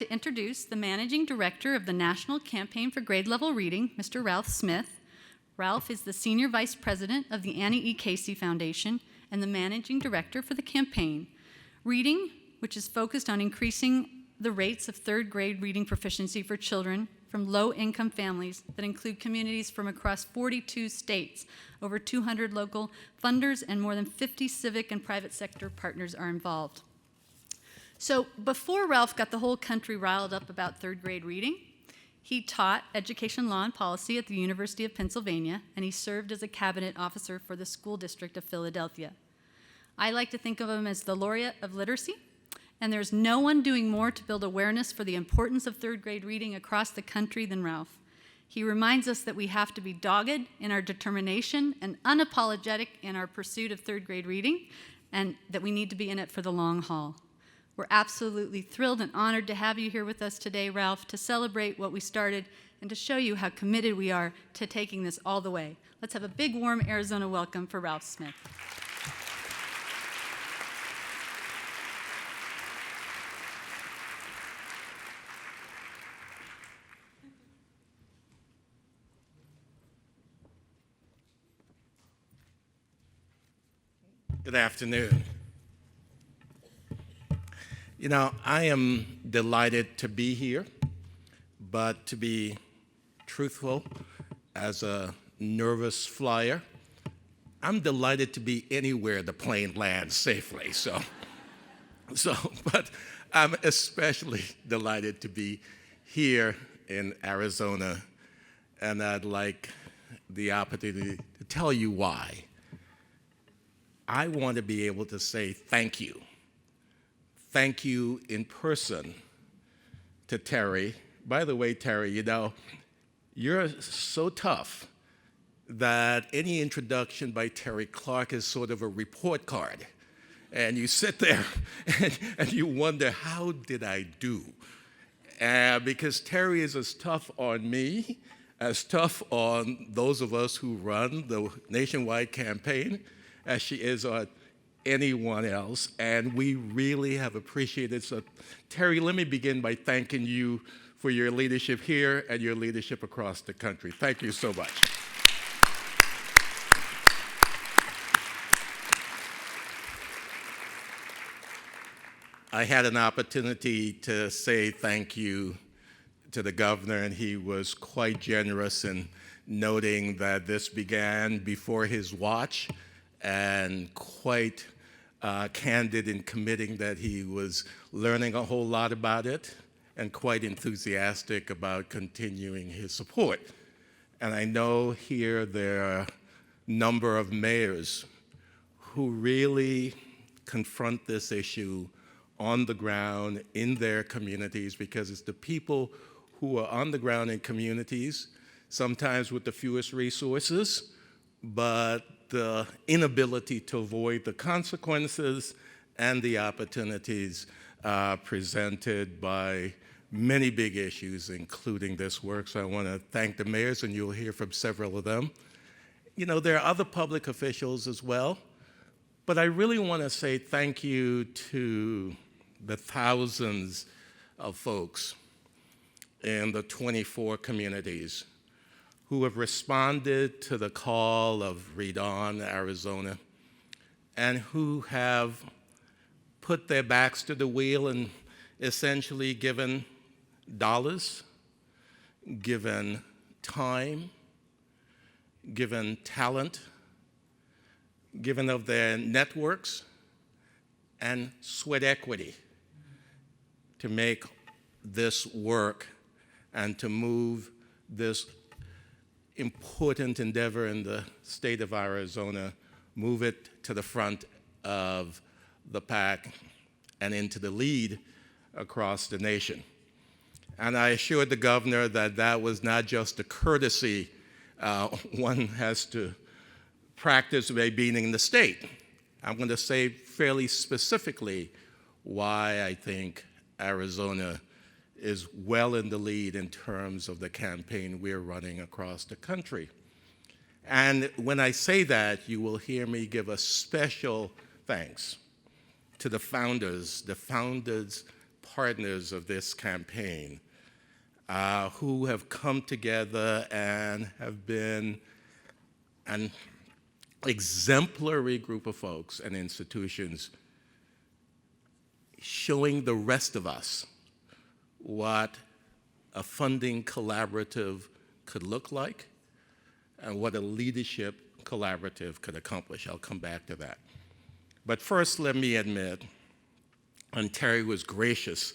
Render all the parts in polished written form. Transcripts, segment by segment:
To introduce the Managing Director of the National Campaign for Grade Level Reading, Mr. Ralph Smith. Ralph is the Senior Vice President of the Annie E. Casey Foundation and the Managing Director for the campaign. Reading, which is focused on increasing the rates of third grade reading proficiency for children from low-income families that include communities from across 42 states. Over 200 local funders and more than 50 civic and private sector partners are involved. So before Ralph got the whole country riled up about third grade reading, he taught education law and policy at the University of Pennsylvania, and he served as a cabinet officer for the school district of Philadelphia. I like to think of him as the laureate of literacy, and there's no one doing more to build awareness for the importance of third grade reading across the country than Ralph. He reminds us that we have to be dogged in our determination and unapologetic in our pursuit of third grade reading, and that we need to be in it for the long haul. We're absolutely thrilled and honored to have you here with us today, Ralph, to celebrate what we started and to show you how committed we are to taking this all the way. Let's have a big, warm Arizona welcome for Ralph Smith. Good afternoon. You know, I am delighted to be here, but to be truthful, as a nervous flyer, I'm delighted to be anywhere the plane lands safely. But I'm especially delighted to be here in Arizona, and I'd like the opportunity to tell you why. I want to be able to say thank you. Thank you in person to Terry. By the way, Terry, you know, you're so tough that any introduction by Terry Clark is sort of a report card. And you sit there and you wonder, how did I do? Because Terry is as tough on me, as tough on those of us who run the nationwide campaign, as she is on anyone else, and we really have appreciated. So, Terry, let me begin by thanking you for your leadership here and your leadership across the country. Thank you so much. I had an opportunity to say thank you to the governor, and he was quite generous in noting that this began before his watch, and quite candid in committing that he was learning a whole lot about it, and quite enthusiastic about continuing his support. And I know here there are a number of mayors who really confront this issue on the ground in their communities, because it's the people who are on the ground in communities, sometimes with the fewest resources, but the inability to avoid the consequences and the opportunities presented by many big issues, including this work. So I want to thank the mayors, and you'll hear from several of them. You know, there are other public officials as well, but I really want to say thank you to the thousands of folks in the 24 communities who have responded to the call of Read On, Arizona, and who have put their backs to the wheel and essentially given dollars, given time, given talent, given of their networks, and sweat equity to make this work and to move this important endeavor in the state of Arizona, move it to the front of the pack and into the lead across the nation. And I assured the governor that that was not just a courtesy one has to practice by being in the state. I'm going to say fairly specifically why I think Arizona is well in the lead in terms of the campaign we're running across the country. And when I say that, you will hear me give a special thanks to the founders partners of this campaign who have come together and have been an exemplary group of folks and institutions showing the rest of us what a funding collaborative could look like and what a leadership collaborative could accomplish. I'll come back to that. But first, let me admit, and Terry was gracious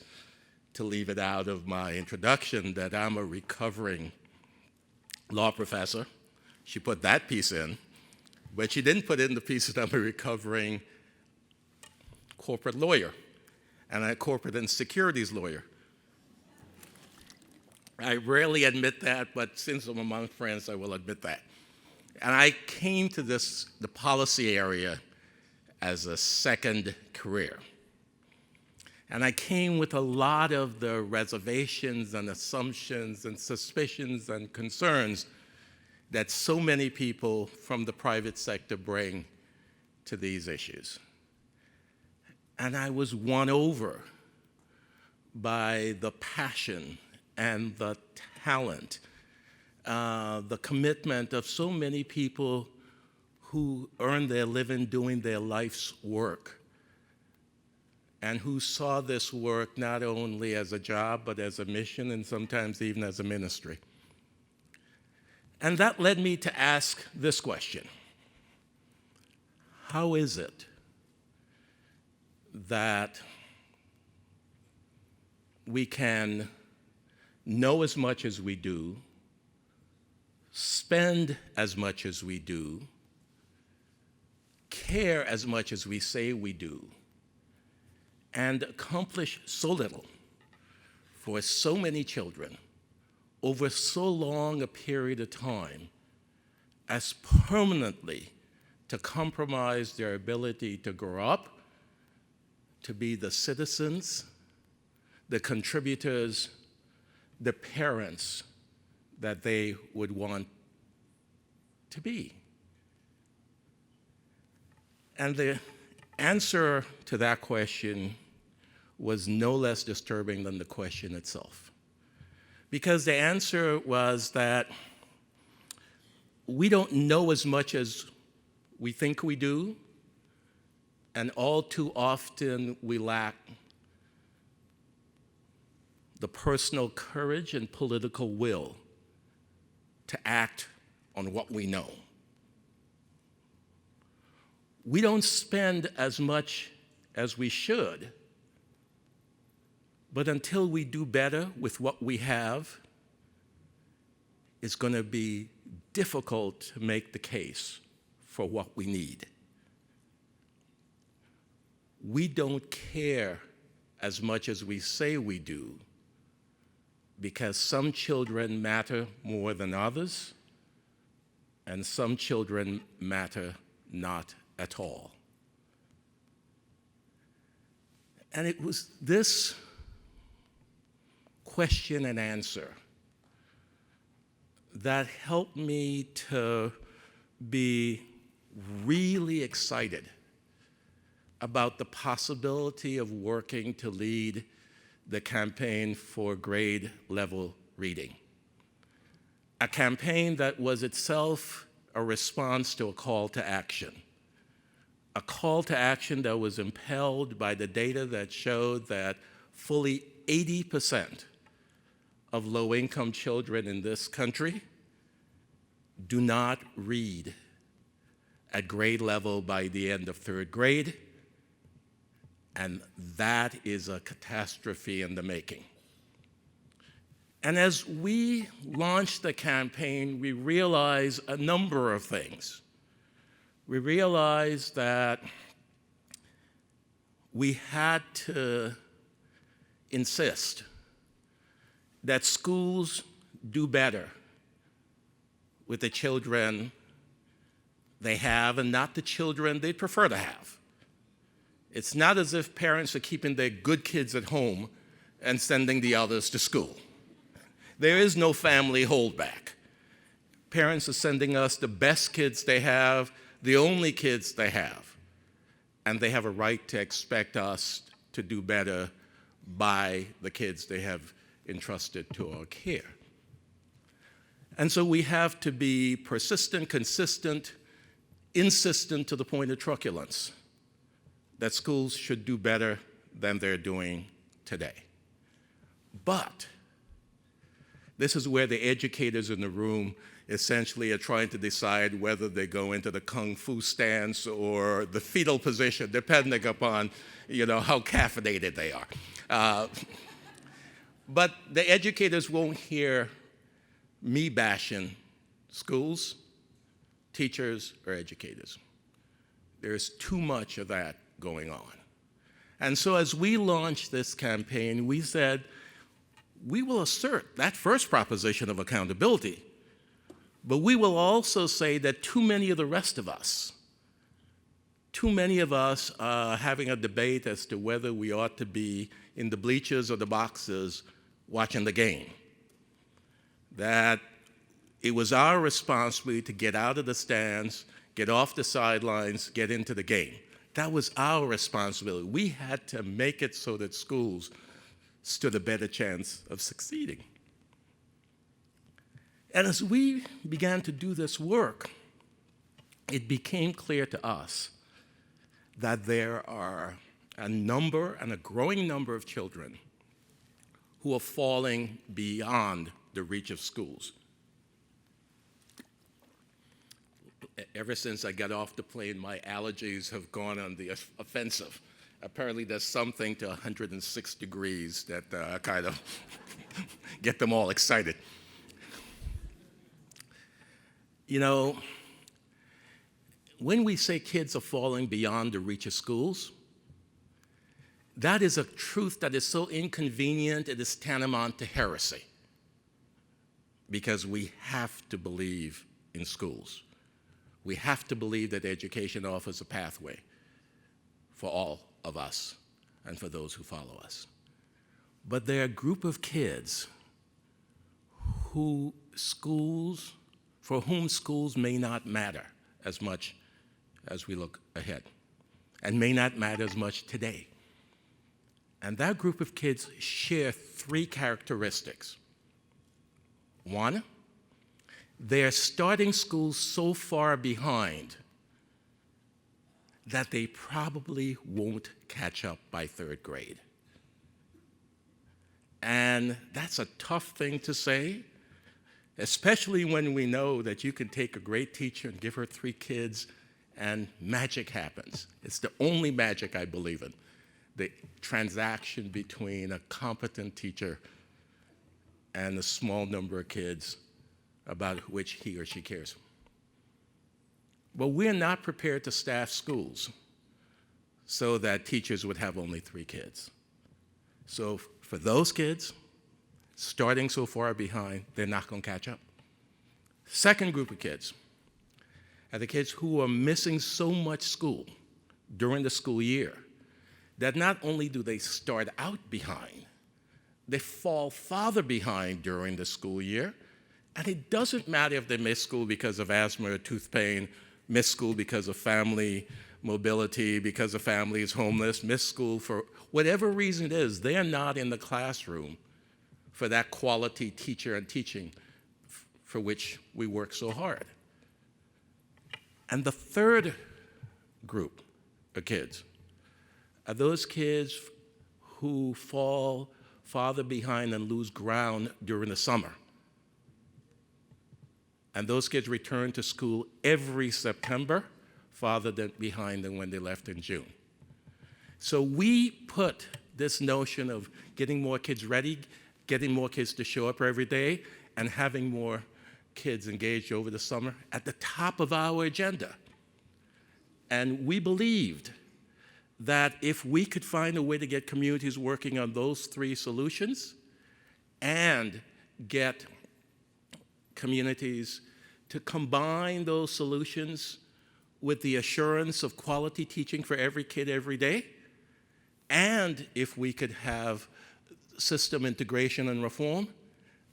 to leave it out of my introduction, that I'm a recovering law professor. She put that piece in, but she didn't put in the piece that I'm a recovering corporate lawyer and a corporate and securities lawyer. I rarely admit that, but since I'm among friends, I will admit that. And I came to the policy area as a second career. And I came with a lot of the reservations and assumptions and suspicions and concerns that so many people from the private sector bring to these issues. And I was won over by the passion and the talent, the commitment of so many people who earn their living doing their life's work, and who saw this work not only as a job, but as a mission, and sometimes even as a ministry. And that led me to ask this question: how is it that we can know as much as we do, spend as much as we do, care as much as we say we do, and accomplish so little for so many children over so long a period of time as permanently to compromise their ability to grow up, to be the citizens, the contributors, the parents that they would want to be? And the answer to that question was no less disturbing than the question itself. Because the answer was that we don't know as much as we think we do, and all too often we lack the personal courage and political will to act on what we know. We don't spend as much as we should, but until we do better with what we have, it's going to be difficult to make the case for what we need. We don't care as much as we say we do, because some children matter more than others, and some children matter not at all. And it was this question and answer that helped me to be really excited about the possibility of working to lead the campaign for grade level reading. A campaign that was itself a response to a call to action. A call to action that was impelled by the data that showed that fully 80% of low-income children in this country do not read at grade level by the end of third grade, and that is a catastrophe in the making. And as we launched the campaign, we realized a number of things. We realized that we had to insist that schools do better with the children they have and not the children they prefer to have. It's not as if parents are keeping their good kids at home and sending the others to school. There is no family holdback. Parents are sending us the best kids they have, the only kids they have, and they have a right to expect us to do better by the kids they have entrusted to our care. And so we have to be persistent, consistent, insistent to the point of truculence that schools should do better than they're doing today. But this is where the educators in the room essentially are trying to decide whether they go into the kung fu stance or the fetal position, depending upon, how caffeinated they are. But the educators won't hear me bashing schools, teachers, or educators. There's too much of that going on. And so as we launched this campaign, we said, we will assert that first proposition of accountability, but we will also say that too many of the rest of us, are having a debate as to whether we ought to be in the bleachers or the boxes watching the game. That it was our responsibility to get out of the stands, get off the sidelines, get into the game. That was our responsibility. We had to make it so that schools stood a better chance of succeeding. And as we began to do this work, it became clear to us that there are a growing number of children who are falling beyond the reach of schools. Ever since I got off the plane, my allergies have gone on the offensive. Apparently there's something to 106 degrees that kind of get them all excited. When we say kids are falling beyond the reach of schools, that is a truth that is so inconvenient it is tantamount to heresy. Because we have to believe in schools. We have to believe that education offers a pathway for all of us and for those who follow us. But there are a group of kids for whom schools may not matter as much as we look ahead, and may not matter as much today. And that group of kids share three characteristics. One, they're starting school so far behind that they probably won't catch up by third grade. And that's a tough thing to say, especially when we know that you can take a great teacher and give her 3 kids and magic happens. It's the only magic I believe in, the transaction between a competent teacher and a small number of kids about which he or she cares. But we're not prepared to staff schools so that teachers would have only 3 kids. So for those kids, starting so far behind, they're not going to catch up. Second group of kids are the kids who are missing so much school during the school year that not only do they start out behind, they fall farther behind during the school year. And it doesn't matter if they miss school because of asthma or tooth pain, miss school because of family mobility, because the family is homeless, miss school for whatever reason it is, they're not in the classroom for that quality teacher and teaching for which we work so hard. And the third group of kids are those kids who fall farther behind and lose ground during the summer. And those kids return to school every September, farther behind than when they left in June. So we put this notion of getting more kids ready, getting more kids to show up every day, and having more kids engaged over the summer at the top of our agenda. And we believed that if we could find a way to get communities working on those 3 solutions and get communities to combine those solutions with the assurance of quality teaching for every kid every day, and if we could have system integration and reform,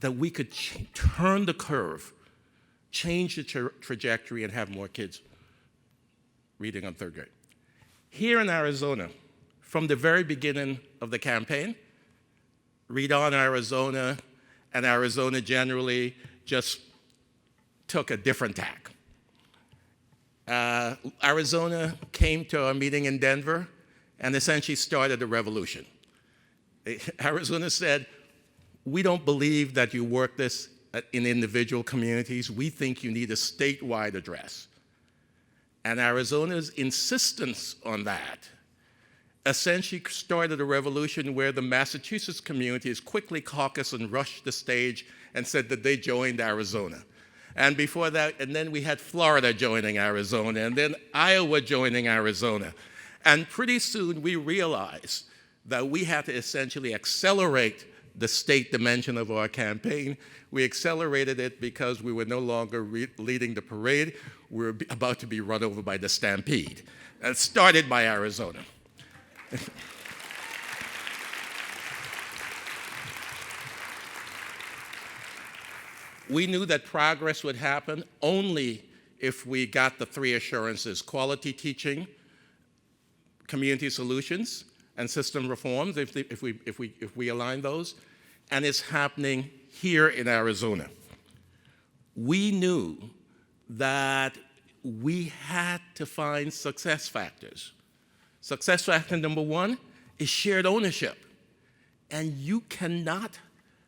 that we could turn the curve, change the trajectory, and have more kids reading on third grade. Here in Arizona, from the very beginning of the campaign, Read On Arizona and Arizona generally just took a different tack. Arizona came to our meeting in Denver and essentially started a revolution. Arizona said, we don't believe that you work this in individual communities. We think you need a statewide address. And Arizona's insistence on that essentially started a revolution where the Massachusetts communities quickly caucused and rushed the stage and said that they joined Arizona. And before that, and then we had Florida joining Arizona, and then Iowa joining Arizona. And pretty soon we realized that we had to essentially accelerate the state dimension of our campaign. We accelerated it because we were no longer leading the parade. We were about to be run over by the stampede. And it started by Arizona. We knew that progress would happen only if we got the three assurances: quality teaching, community solutions, and system reforms, if we align those. And it's happening here in Arizona. We knew that we had to find success factors. Success factor number one is shared ownership. And you cannot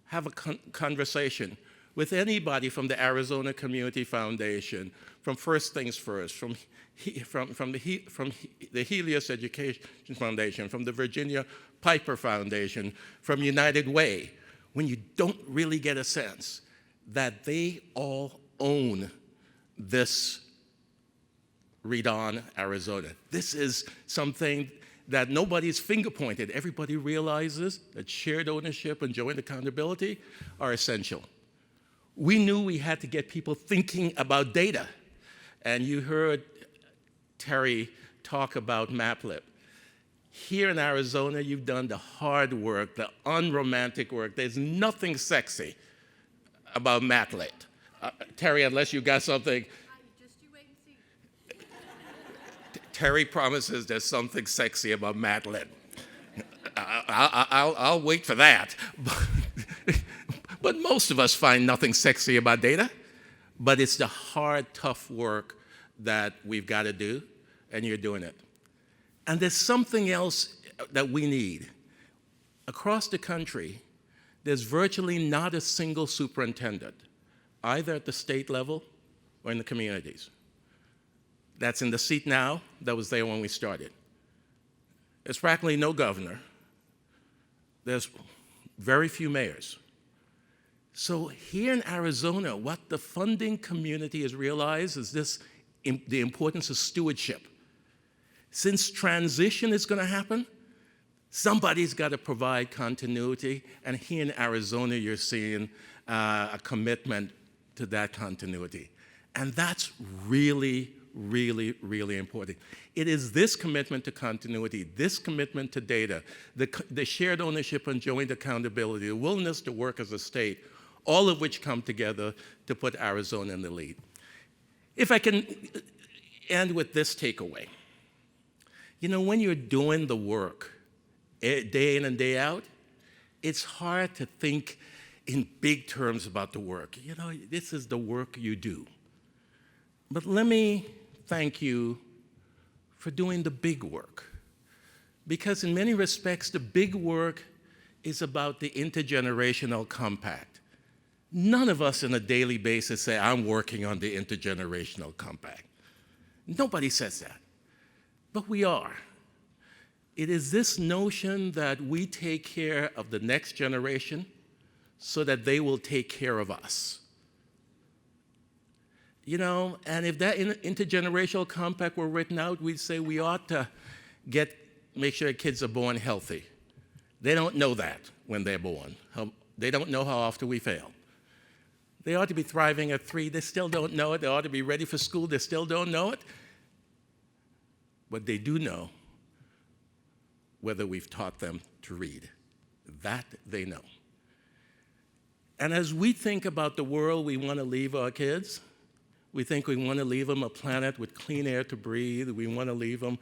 have a conversation with anybody from the Arizona Community Foundation, from First Things First, from the Helios Education Foundation, from the Virginia Piper Foundation, from United Way, when you don't really get a sense that they all own this Read On Arizona. This is something that nobody's finger pointed. Everybody realizes that shared ownership and joint accountability are essential. We knew we had to get people thinking about data. And you heard Terry talk about MapLib. Here in Arizona, you've done the hard work, the unromantic work. There's nothing sexy about MapLib. Terry, unless you got something. Just you wait and see. Terry promises there's something sexy about MapLib. I'll wait for that. But most of us find nothing sexy about data. But it's the hard, tough work that we've got to do, and you're doing it. And there's something else that we need. Across the country, there's virtually not a single superintendent, either at the state level or in the communities. That's in the seat now, that was there when we started. There's practically no governor. There's very few mayors. So here in Arizona, what the funding community has realized is the importance of stewardship. Since transition is going to happen, somebody's got to provide continuity, and here in Arizona, you're seeing a commitment to that continuity. And that's really, really, really important. It is this commitment to continuity, this commitment to data, the shared ownership and joint accountability, the willingness to work as a state, all of which come together to put Arizona in the lead. If I can end with this takeaway. You know, when you're doing the work day in and day out, it's hard to think in big terms about the work. You know, this is the work you do. But let me thank you for doing the big work. Because in many respects, the big work is about the intergenerational compact. None of us on a daily basis say, I'm working on the intergenerational compact. Nobody says that. But we are. It is this notion that we take care of the next generation so that they will take care of us. You know, and if that intergenerational compact were written out, we'd say we ought to make sure kids are born healthy. They don't know that when they're born. They don't know how often we fail. They ought to be thriving at 3. They still don't know it. They ought to be ready for school. They still don't know it. But they do know whether we've taught them to read. That they know. And as we think about the world we want to leave our kids, we think we want to leave them a planet with clean air to breathe. We want to leave them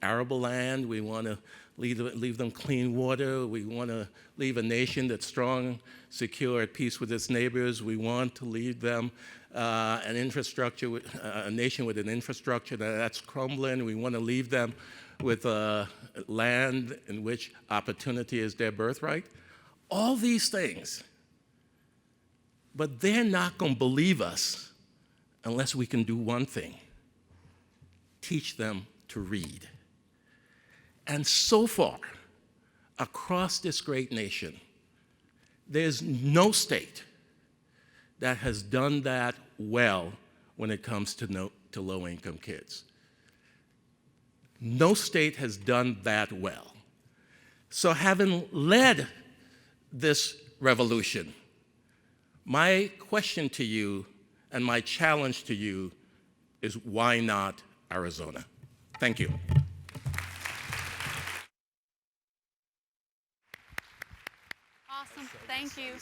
arable land. We want to leave them clean water. We want to leave a nation that's strong, secure, at peace with its neighbors. We want to leave them an infrastructure, a nation with an infrastructure that's crumbling. We want to leave them with land in which opportunity is their birthright. All these things. But they're not going to believe us unless we can do one thing: teach them to read. And so far, across this great nation, there's no state that has done that well when it comes to low-income kids. No state has done that well. So having led this revolution, my question to you and my challenge to you is, why not Arizona? Thank you. Awesome. Thank you.